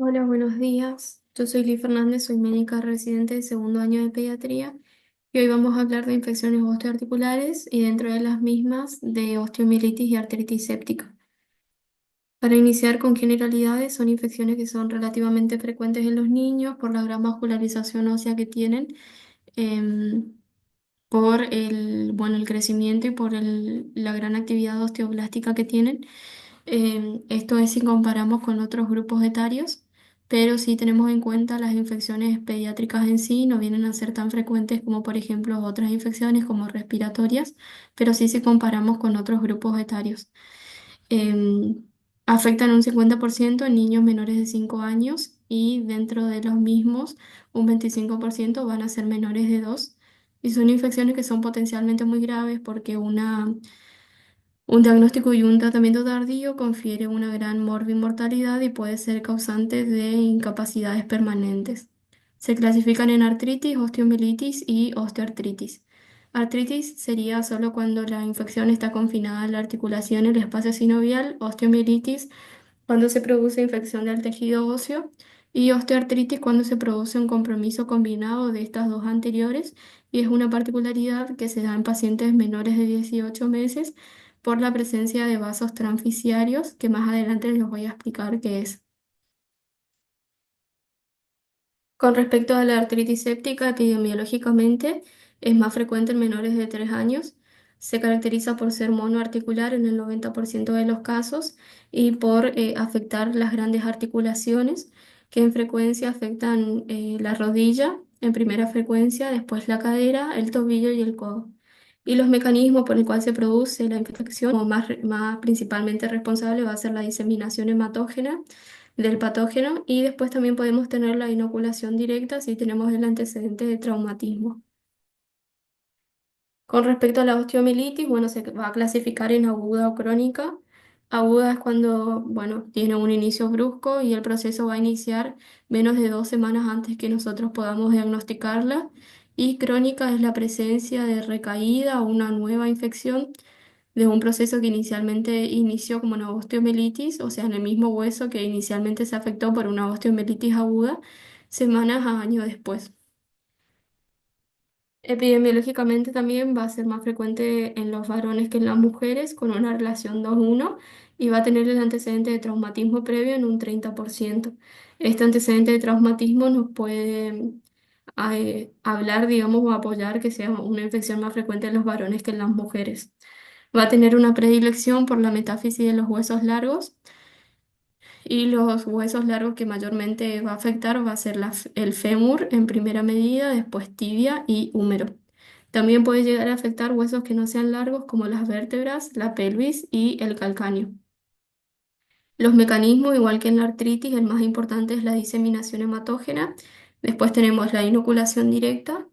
Hola, buenos días. Yo soy Liz Fernández, soy médica residente de segundo año de pediatría y hoy vamos a hablar de infecciones osteoarticulares y dentro de las mismas de osteomielitis y artritis séptica. Para iniciar con generalidades, son infecciones que son relativamente frecuentes en los niños por la gran vascularización ósea que tienen, em, por el crecimiento y por la gran actividad osteoblástica que tienen. Esto es si comparamos con otros grupos etarios, pero si tenemos en cuenta las infecciones pediátricas en sí, no vienen a ser tan frecuentes como por ejemplo otras infecciones como respiratorias, pero sí si comparamos con otros grupos etarios. Em, Afectan un 50% en niños menores de 5 años y dentro de los mismos un 25% van a ser menores de 2. Y son infecciones que son potencialmente muy graves porque un diagnóstico y un tratamiento tardío confiere una gran morbimortalidad y puede ser causante de incapacidades permanentes. Se clasifican en artritis, osteomielitis y osteoartritis. Artritis sería solo cuando la infección está confinada a la articulación y el espacio sinovial, osteomielitis cuando se produce infección del tejido óseo y osteoartritis cuando se produce un compromiso combinado de estas dos anteriores y es una particularidad que se da en pacientes menores de 18 meses por la presencia de vasos transficiarios que más adelante les voy a explicar qué es. Con respecto a la artritis séptica, epidemiológicamente es más frecuente en menores de 3 años. Se caracteriza por ser monoarticular en el 90% de los casos y por afectar las grandes articulaciones, que en frecuencia afectan la rodilla en primera frecuencia, después la cadera, el tobillo y el codo. Y los mecanismos por el cual se produce la infección, como más principalmente responsable, va a ser la diseminación hematógena del patógeno y después también podemos tener la inoculación directa si tenemos el antecedente de traumatismo. Con respecto a la osteomielitis, bueno, se va a clasificar en aguda o crónica. Aguda es cuando, bueno, tiene un inicio brusco y el proceso va a iniciar menos de 2 semanas antes que nosotros podamos diagnosticarla. Y crónica es la presencia de recaída o una nueva infección de un proceso que inicialmente inició como una osteomielitis, o sea, en el mismo hueso que inicialmente se afectó por una osteomielitis aguda, semanas a años después. Epidemiológicamente también va a ser más frecuente en los varones que en las mujeres, con una relación 2:1, y va a tener el antecedente de traumatismo previo en un 30%. Este antecedente de traumatismo nos puede hablar, digamos, o apoyar que sea una infección más frecuente en los varones que en las mujeres. Va a tener una predilección por la metáfisis de los huesos largos y los huesos largos que mayormente va a afectar va a ser el fémur en primera medida, después tibia y húmero. También puede llegar a afectar huesos que no sean largos como las vértebras, la pelvis y el calcáneo. Los mecanismos, igual que en la artritis, el más importante es la diseminación hematógena. Después tenemos la inoculación directa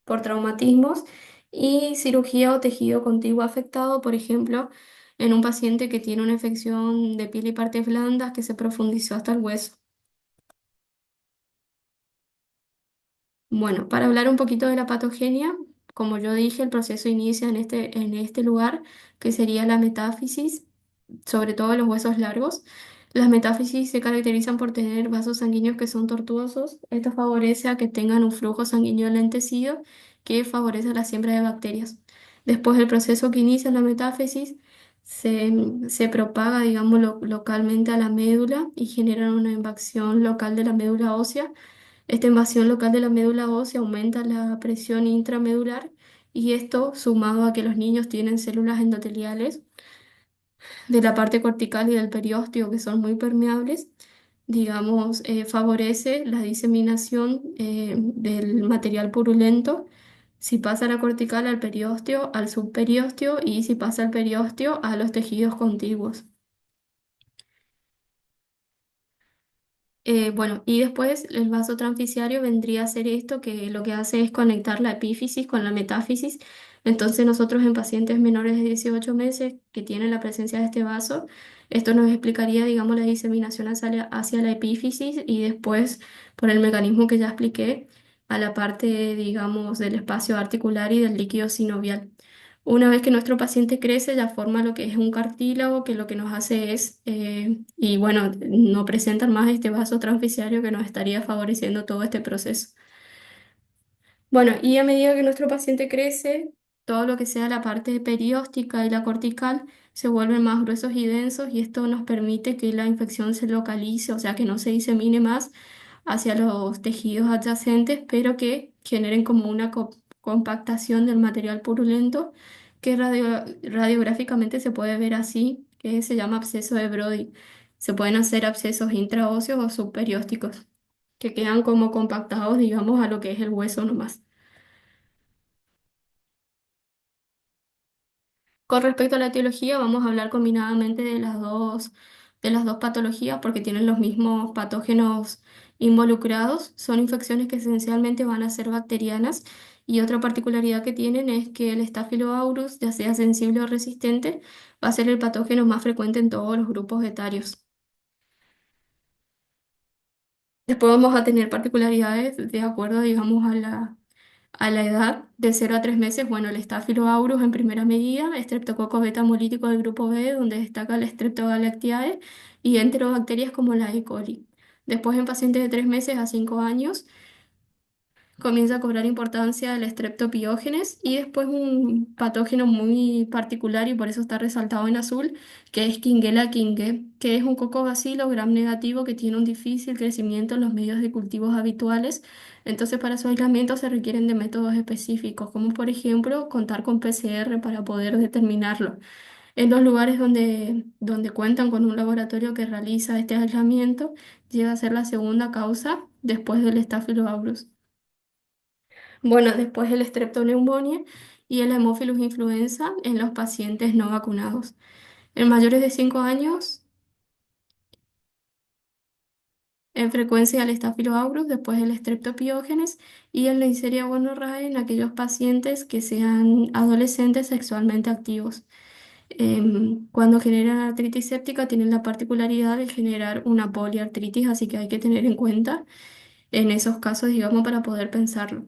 por traumatismos y cirugía o tejido contiguo afectado, por ejemplo, en un paciente que tiene una infección de piel y partes blandas que se profundizó hasta el hueso. Bueno, para hablar un poquito de la patogenia, como yo dije, el proceso inicia en este lugar, que sería la metáfisis, sobre todo en los huesos largos. Las metáfisis se caracterizan por tener vasos sanguíneos que son tortuosos. Esto favorece a que tengan un flujo sanguíneo lentecido que favorece la siembra de bacterias. Después del proceso que inicia la metáfisis, se propaga, digamos, localmente a la médula y genera una invasión local de la médula ósea. Esta invasión local de la médula ósea aumenta la presión intramedular y esto, sumado a que los niños tienen células endoteliales de la parte cortical y del periósteo que son muy permeables, digamos, favorece la diseminación del material purulento. Si pasa la cortical al periósteo, al subperiósteo y si pasa al periósteo a los tejidos contiguos. Bueno, y después el vaso transficiario vendría a ser esto, que lo que hace es conectar la epífisis con la metáfisis. Entonces nosotros en pacientes menores de 18 meses que tienen la presencia de este vaso, esto nos explicaría, digamos, la diseminación hacia la epífisis y después, por el mecanismo que ya expliqué, a la parte, digamos, del espacio articular y del líquido sinovial. Una vez que nuestro paciente crece, ya forma lo que es un cartílago, que lo que nos hace es, y bueno, no presentan más este vaso transficiario que nos estaría favoreciendo todo este proceso. Bueno, y a medida que nuestro paciente crece, todo lo que sea la parte perióstica y la cortical se vuelven más gruesos y densos y esto nos permite que la infección se localice, o sea, que no se disemine más hacia los tejidos adyacentes, pero que generen como una compactación del material purulento que radiográficamente se puede ver así, que se llama absceso de Brody. Se pueden hacer abscesos intraóseos o subperiósticos, que quedan como compactados, digamos, a lo que es el hueso nomás. Con respecto a la etiología, vamos a hablar combinadamente de las dos patologías porque tienen los mismos patógenos involucrados. Son infecciones que esencialmente van a ser bacterianas y otra particularidad que tienen es que el Staphylococcus, ya sea sensible o resistente, va a ser el patógeno más frecuente en todos los grupos etarios. Después vamos a tener particularidades de acuerdo, digamos, a la edad de 0 a 3 meses. Bueno, el Staphylococcus aureus en primera medida, Streptococcus beta hemolítico del grupo B, donde destaca el Streptogalactiae, y enterobacterias como la E. coli. Después, en pacientes de 3 meses a 5 años, comienza a cobrar importancia el Streptopiógenes y después un patógeno muy particular y por eso está resaltado en azul, que es Shigella kingié, que es un cocobacilo gram negativo que tiene un difícil crecimiento en los medios de cultivos habituales. Entonces, para su aislamiento se requieren de métodos específicos, como por ejemplo contar con PCR para poder determinarlo. En los lugares donde cuentan con un laboratorio que realiza este aislamiento, llega a ser la segunda causa después del Staphylococcus aureus. Bueno, después el streptoneumonía y el Haemophilus influenza en los pacientes no vacunados. En mayores de 5 años, en frecuencia el Staphylococcus aureus, después el Streptopiógenes y el Neisseria gonorrhoeae en aquellos pacientes que sean adolescentes sexualmente activos. Cuando generan artritis séptica tienen la particularidad de generar una poliartritis, así que hay que tener en cuenta en esos casos, digamos, para poder pensarlo.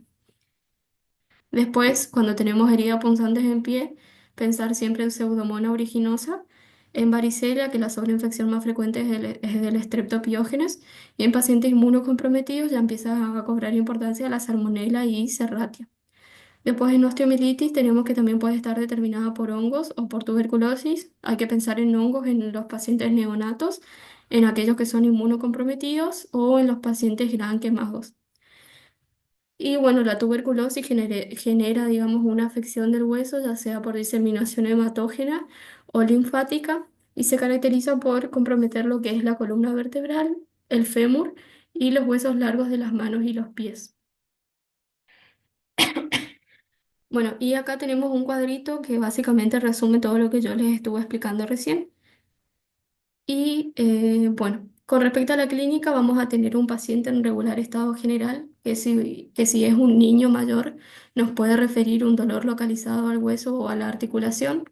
Después, cuando tenemos heridas punzantes en pie, pensar siempre en Pseudomonas aeruginosa, en varicela, que la sobreinfección más frecuente es del Streptopiógenes, y en pacientes inmunocomprometidos ya empieza a cobrar importancia la Salmonella y Serratia. Después, en osteomielitis tenemos que también puede estar determinada por hongos o por tuberculosis. Hay que pensar en hongos en los pacientes neonatos, en aquellos que son inmunocomprometidos o en los pacientes gran quemados. Y bueno, la tuberculosis genera, digamos, una afección del hueso, ya sea por diseminación hematógena o linfática, y se caracteriza por comprometer lo que es la columna vertebral, el fémur y los huesos largos de las manos y los pies. Bueno, y acá tenemos un cuadrito que básicamente resume todo lo que yo les estuve explicando recién. Y bueno, con respecto a la clínica, vamos a tener un paciente en regular estado general, que si es un niño mayor, nos puede referir un dolor localizado al hueso o a la articulación.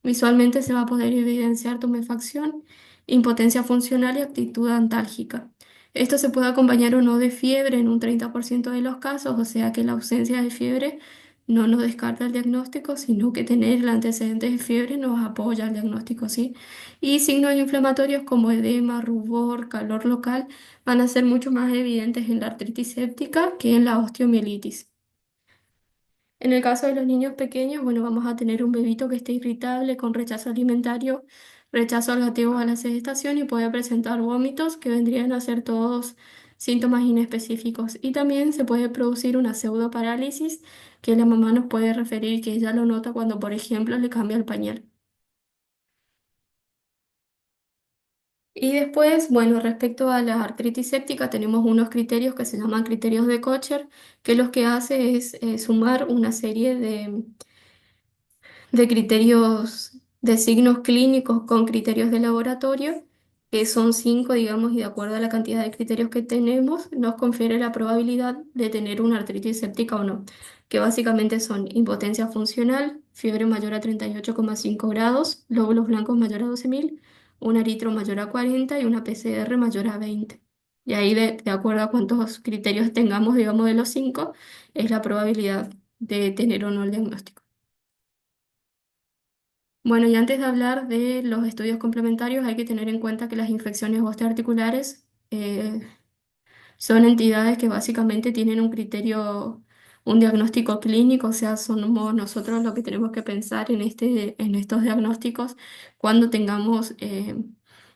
Visualmente se va a poder evidenciar tumefacción, impotencia funcional y actitud antálgica. Esto se puede acompañar o no de fiebre en un 30% de los casos, o sea que la ausencia de fiebre no nos descarta el diagnóstico, sino que tener el antecedente de fiebre nos apoya el diagnóstico, ¿sí? Y signos inflamatorios como edema, rubor, calor local van a ser mucho más evidentes en la artritis séptica que en la osteomielitis. En el caso de los niños pequeños, bueno, vamos a tener un bebito que esté irritable, con rechazo alimentario, rechazo al gateo a la sedestación y puede presentar vómitos que vendrían a ser todos síntomas inespecíficos. Y también se puede producir una pseudoparálisis que la mamá nos puede referir que ella lo nota cuando, por ejemplo, le cambia el pañal. Y después, bueno, respecto a la artritis séptica, tenemos unos criterios que se llaman criterios de Kocher, que lo que hace es sumar una serie de criterios, de signos clínicos con criterios de laboratorio, que son 5, digamos, y de acuerdo a la cantidad de criterios que tenemos, nos confiere la probabilidad de tener una artritis séptica o no, que básicamente son impotencia funcional, fiebre mayor a 38,5 grados, glóbulos blancos mayor a 12.000, un eritro mayor a 40 y una PCR mayor a 20. Y ahí, de acuerdo a cuántos criterios tengamos, digamos, de los 5, es la probabilidad de tener o no el diagnóstico. Bueno, y antes de hablar de los estudios complementarios, hay que tener en cuenta que las infecciones osteoarticulares son entidades que básicamente tienen un criterio, un diagnóstico clínico, o sea, somos nosotros los que tenemos que pensar en estos diagnósticos cuando tengamos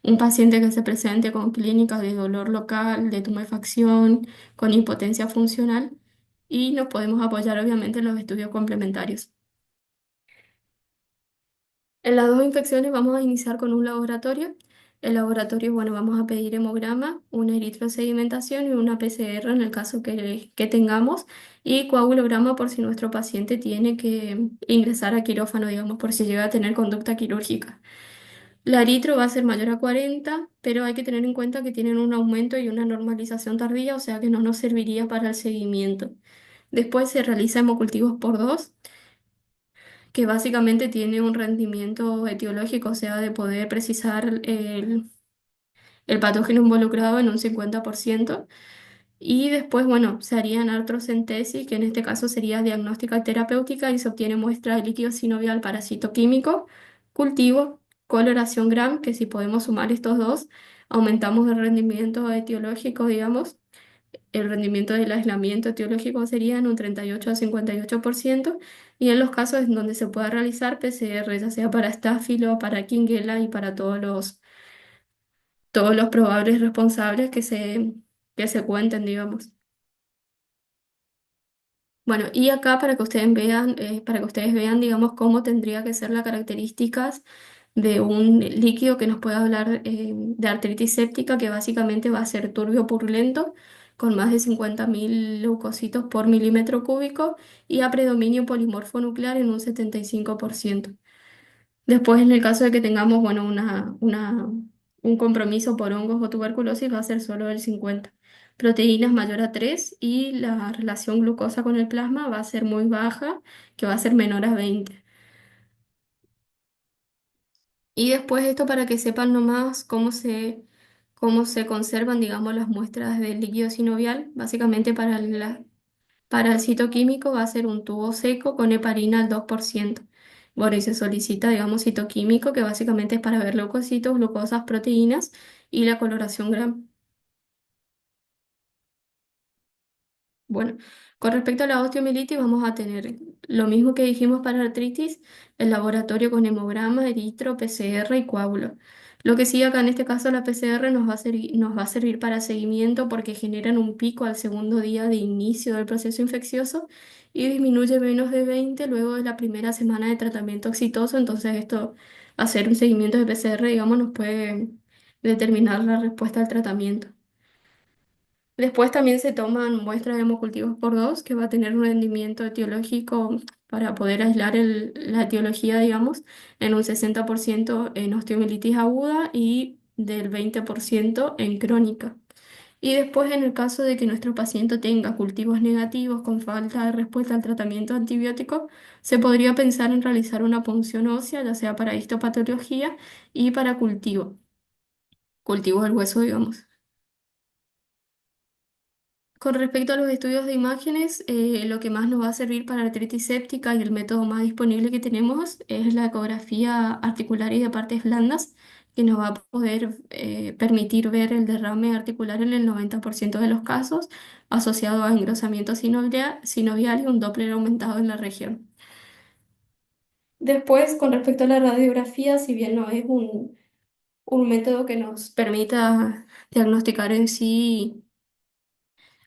un paciente que se presente con clínicas de dolor local, de tumefacción, con impotencia funcional, y nos podemos apoyar obviamente en los estudios complementarios. En las dos infecciones vamos a iniciar con un laboratorio. El laboratorio, bueno, vamos a pedir hemograma, una eritrosedimentación y una PCR en el caso que tengamos, y coagulograma por si nuestro paciente tiene que ingresar a quirófano, digamos, por si llega a tener conducta quirúrgica. La eritro va a ser mayor a 40, pero hay que tener en cuenta que tienen un aumento y una normalización tardía, o sea que no nos serviría para el seguimiento. Después se realiza hemocultivos por dos, que básicamente tiene un rendimiento etiológico, o sea, de poder precisar el patógeno involucrado en un 50%. Y después, bueno, se harían artrocentesis, que en este caso sería diagnóstica terapéutica, y se obtiene muestra de líquido sinovial para citoquímico, cultivo, coloración Gram, que si podemos sumar estos dos, aumentamos el rendimiento etiológico, digamos. El rendimiento del aislamiento etiológico sería en un 38 a 58%, y en los casos en donde se pueda realizar PCR, ya sea para Staphylo, para Quinguela y para todos los probables responsables que se cuenten, digamos. Bueno, y acá para que ustedes vean, digamos, cómo tendría que ser las características de un líquido que nos pueda hablar de artritis séptica, que básicamente va a ser turbio purulento, con más de 50.000 leucocitos por milímetro cúbico y a predominio polimorfo nuclear en un 75%. Después, en el caso de que tengamos, bueno, un compromiso por hongos o tuberculosis, va a ser solo el 50. Proteínas mayor a 3, y la relación glucosa con el plasma va a ser muy baja, que va a ser menor a 20. Y después esto para que sepan nomás cómo se conservan, digamos, las muestras del líquido sinovial. Básicamente para el citoquímico va a ser un tubo seco con heparina al 2%. Bueno, y se solicita, digamos, citoquímico, que básicamente es para ver leucocitos, glucosas, proteínas y la coloración Gram. Bueno, con respecto a la osteomielitis, vamos a tener lo mismo que dijimos para artritis, el laboratorio con hemograma, eritro, PCR y coágulo. Lo que sí acá en este caso la PCR nos va a servir para seguimiento, porque generan un pico al segundo día de inicio del proceso infeccioso y disminuye menos de 20 luego de la primera semana de tratamiento exitoso. Entonces esto, hacer un seguimiento de PCR, digamos, nos puede determinar la respuesta al tratamiento. Después también se toman muestras de hemocultivos por dos, que va a tener un rendimiento etiológico para poder aislar la etiología, digamos, en un 60% en osteomielitis aguda y del 20% en crónica. Y después, en el caso de que nuestro paciente tenga cultivos negativos con falta de respuesta al tratamiento antibiótico, se podría pensar en realizar una punción ósea, ya sea para histopatología y para cultivos del hueso, digamos. Con respecto a los estudios de imágenes, lo que más nos va a servir para artritis séptica y el método más disponible que tenemos es la ecografía articular y de partes blandas, que nos va a poder permitir ver el derrame articular en el 90% de los casos, asociado a engrosamiento sinovial y un Doppler aumentado en la región. Después, con respecto a la radiografía, si bien no es un método que nos permita diagnosticar en sí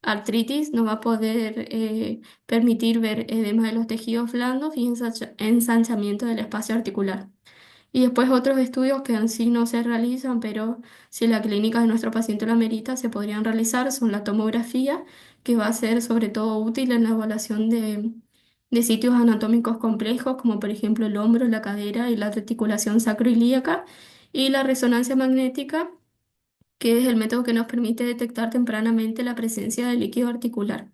artritis, nos va a poder permitir ver edema de los tejidos blandos y ensanchamiento del espacio articular. Y después otros estudios que en sí no se realizan, pero si la clínica de nuestro paciente lo amerita, se podrían realizar, son la tomografía, que va a ser sobre todo útil en la evaluación de sitios anatómicos complejos, como por ejemplo el hombro, la cadera y la reticulación sacroiliaca, y la resonancia magnética, que es el método que nos permite detectar tempranamente la presencia de líquido articular.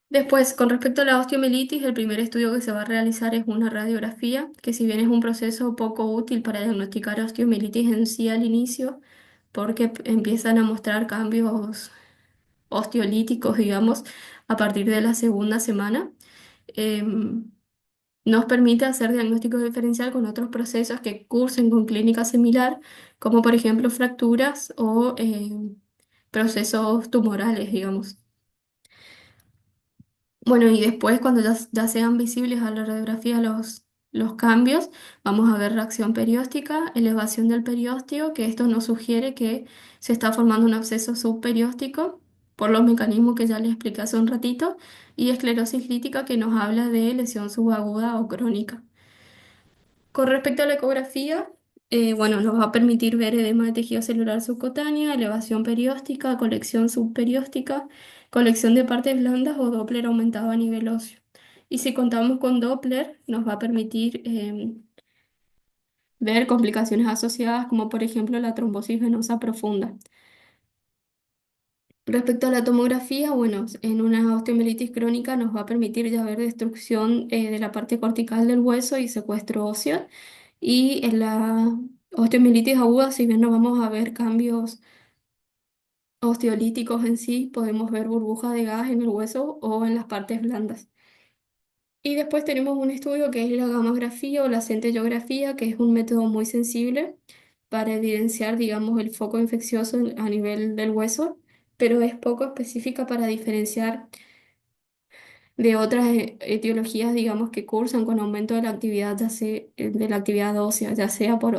Después, con respecto a la osteomielitis, el primer estudio que se va a realizar es una radiografía, que si bien es un proceso poco útil para diagnosticar osteomielitis en sí al inicio, porque empiezan a mostrar cambios osteolíticos, digamos, a partir de la segunda semana. Em, Nos permite hacer diagnóstico diferencial con otros procesos que cursen con clínica similar, como por ejemplo fracturas o procesos tumorales, digamos. Bueno, y después cuando ya sean visibles a la radiografía los cambios, vamos a ver reacción perióstica, elevación del periósteo, que esto nos sugiere que se está formando un absceso subperióstico por los mecanismos que ya les expliqué hace un ratito, y esclerosis lítica que nos habla de lesión subaguda o crónica. Con respecto a la ecografía, bueno, nos va a permitir ver edema de tejido celular subcutánea, elevación perióstica, colección subperióstica, colección de partes blandas o Doppler aumentado a nivel óseo. Y si contamos con Doppler, nos va a permitir ver complicaciones asociadas como por ejemplo la trombosis venosa profunda. Respecto a la tomografía, bueno, en una osteomielitis crónica nos va a permitir ya ver destrucción de la parte cortical del hueso y secuestro óseo. Y en la osteomielitis aguda, si bien no vamos a ver cambios osteolíticos en sí, podemos ver burbujas de gas en el hueso o en las partes blandas. Y después tenemos un estudio que es la gamografía o la centellografía, que es un método muy sensible para evidenciar, digamos, el foco infeccioso a nivel del hueso, pero es poco específica para diferenciar de otras etiologías, digamos, que cursan con aumento de la actividad, de la actividad ósea, ya sea por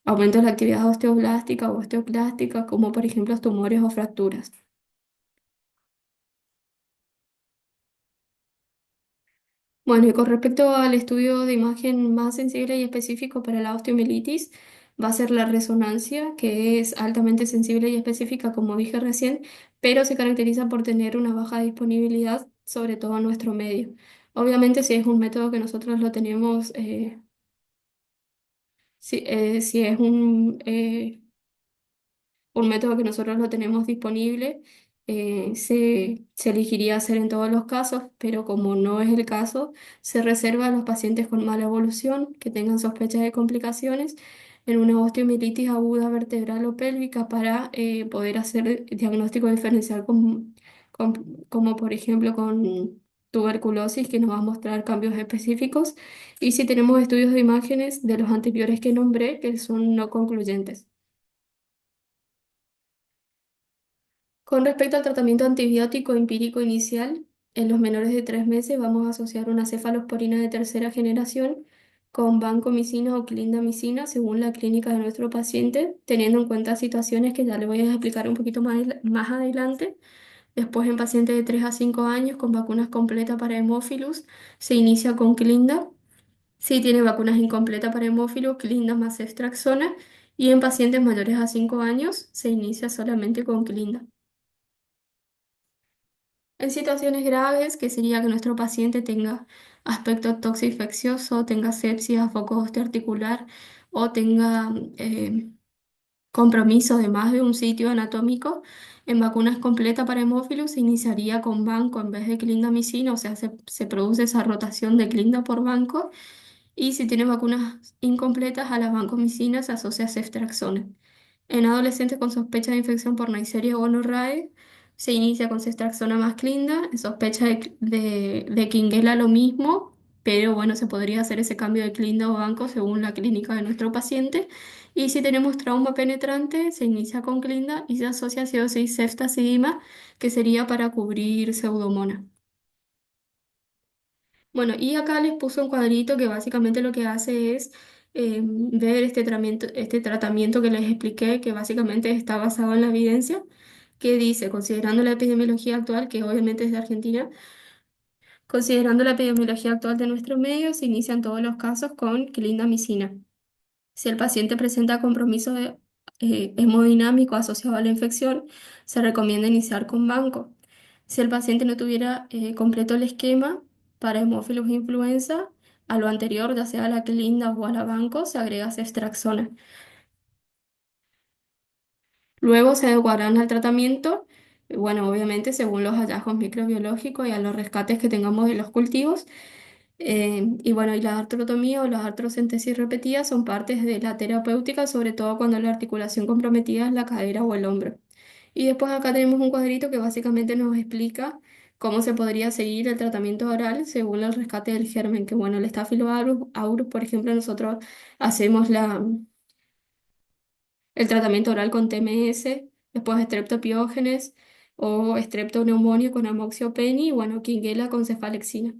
aumento de la actividad osteoblástica o osteoclástica, como por ejemplo tumores o fracturas. Bueno, y con respecto al estudio de imagen más sensible y específico para la osteomielitis, va a ser la resonancia, que es altamente sensible y específica, como dije recién, pero se caracteriza por tener una baja disponibilidad, sobre todo en nuestro medio. Obviamente, si es un método que nosotros lo tenemos, si es un método que nosotros lo tenemos disponible, se elegiría hacer en todos los casos, pero como no es el caso, se reserva a los pacientes con mala evolución, que tengan sospechas de complicaciones en una osteomielitis aguda vertebral o pélvica para poder hacer diagnóstico diferencial como por ejemplo con tuberculosis, que nos va a mostrar cambios específicos, y si tenemos estudios de imágenes de los anteriores que nombré que son no concluyentes. Con respecto al tratamiento antibiótico empírico inicial, en los menores de 3 meses vamos a asociar una cefalosporina de tercera generación con vancomicina o clindamicina según la clínica de nuestro paciente, teniendo en cuenta situaciones que ya le voy a explicar un poquito más adelante. Después, en pacientes de 3 a 5 años con vacunas completas para hemófilus, se inicia con clinda. Si tiene vacunas incompletas para hemófilus, clinda más ceftriaxona. Y en pacientes mayores a 5 años, se inicia solamente con clinda. En situaciones graves, que sería que nuestro paciente tenga aspecto toxoinfeccioso, tenga sepsis a foco osteoarticular o tenga compromiso de más de un sitio anatómico, en vacunas completas para hemófilos se iniciaría con banco en vez de clindamicina, o sea, se produce esa rotación de clinda por banco. Y si tiene vacunas incompletas, a las vancomicinas se asocia ceftriaxona. En adolescentes con sospecha de infección por Neisseria gonorrhoeae, se inicia con ceftriaxona más clinda. En sospecha de Quinguela lo mismo, pero bueno, se podría hacer ese cambio de clinda o banco según la clínica de nuestro paciente. Y si tenemos trauma penetrante, se inicia con clinda y se asocia acidosis ceftacidima, que sería para cubrir pseudomonas. Bueno, y acá les puse un cuadrito que básicamente lo que hace es ver este tratamiento que les expliqué, que básicamente está basado en la evidencia, que dice, considerando la epidemiología actual, que obviamente es de Argentina, considerando la epidemiología actual de nuestro medio, se inician todos los casos con clindamicina. Si el paciente presenta compromiso hemodinámico asociado a la infección, se recomienda iniciar con banco. Si el paciente no tuviera completo el esquema para hemófilos influenza, a lo anterior, ya sea a la clinda o a la banco, se agrega ceftriaxona. Luego se adecuarán al tratamiento, bueno, obviamente según los hallazgos microbiológicos y a los rescates que tengamos de los cultivos. Y bueno, y la artrotomía o las artrocentesis repetidas son partes de la terapéutica, sobre todo cuando la articulación comprometida es la cadera o el hombro. Y después acá tenemos un cuadrito que básicamente nos explica ¿Cómo se podría seguir el tratamiento oral según el rescate del germen? Que bueno, el Staphylococcus, por ejemplo, nosotros hacemos el tratamiento oral con TMS, después Streptopiógenes o Streptoneumonía con amoxicillin y bueno, Quinguela con cefalexina.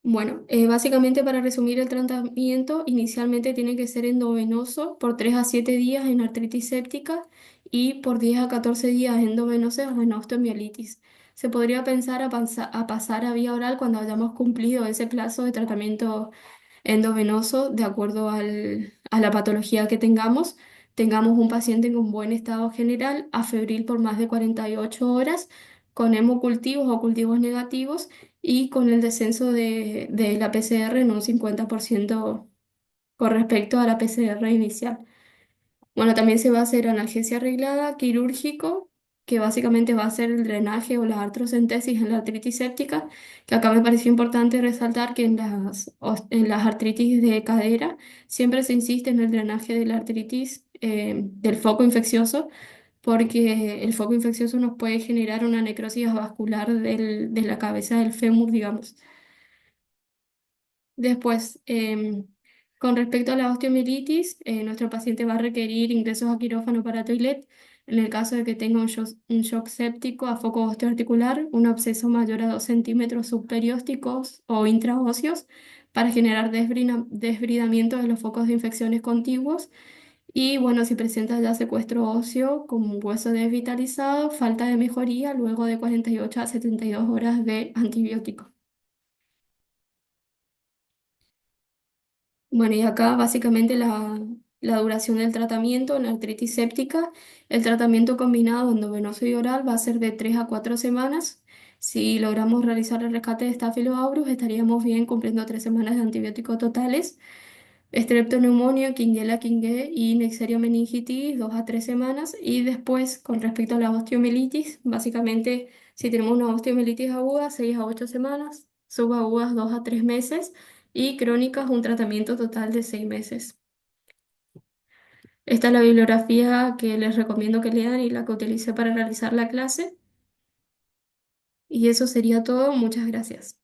Bueno, básicamente para resumir el tratamiento, inicialmente tiene que ser endovenoso por 3 a 7 días en artritis séptica y por 10 a 14 días endovenosos o en osteomielitis. Se podría pensar a pasar a vía oral cuando hayamos cumplido ese plazo de tratamiento endovenoso de acuerdo a la patología que tengamos un paciente con buen estado general, afebril por más de 48 horas, con hemocultivos o cultivos negativos y con el descenso de la PCR en un 50% con respecto a la PCR inicial. Bueno, también se va a hacer analgesia arreglada, quirúrgico, que básicamente va a ser el drenaje o la artrocentesis en la artritis séptica, que acá me pareció importante resaltar que en las artritis de cadera siempre se insiste en el drenaje de la artritis del foco infeccioso, porque el foco infeccioso nos puede generar una necrosis vascular de la cabeza del fémur, digamos. Después, con respecto a la osteomielitis, nuestro paciente va a requerir ingresos a quirófano para toilet en el caso de que tenga un shock séptico a foco osteoarticular, un absceso mayor a 2 centímetros subperiósticos o intraóseos para generar desbridamiento de los focos de infecciones contiguos. Y bueno, si presenta ya secuestro óseo con un hueso desvitalizado, falta de mejoría luego de 48 a 72 horas de antibiótico. Bueno, y acá básicamente la duración del tratamiento en artritis séptica, el tratamiento combinado endovenoso y oral va a ser de 3 a 4 semanas. Si logramos realizar el rescate de Staphylo aureus, estaríamos bien cumpliendo 3 semanas de antibióticos totales. Streptoneumonía, Quinguela Quingué y Neisseria meningitis, 2 a 3 semanas. Y después, con respecto a la osteomielitis, básicamente, si tenemos una osteomielitis aguda, 6 a 8 semanas, subagudas 2 a 3 meses y crónicas, un tratamiento total de 6 meses. Esta es la bibliografía que les recomiendo que lean y la que utilicé para realizar la clase. Y eso sería todo. Muchas gracias.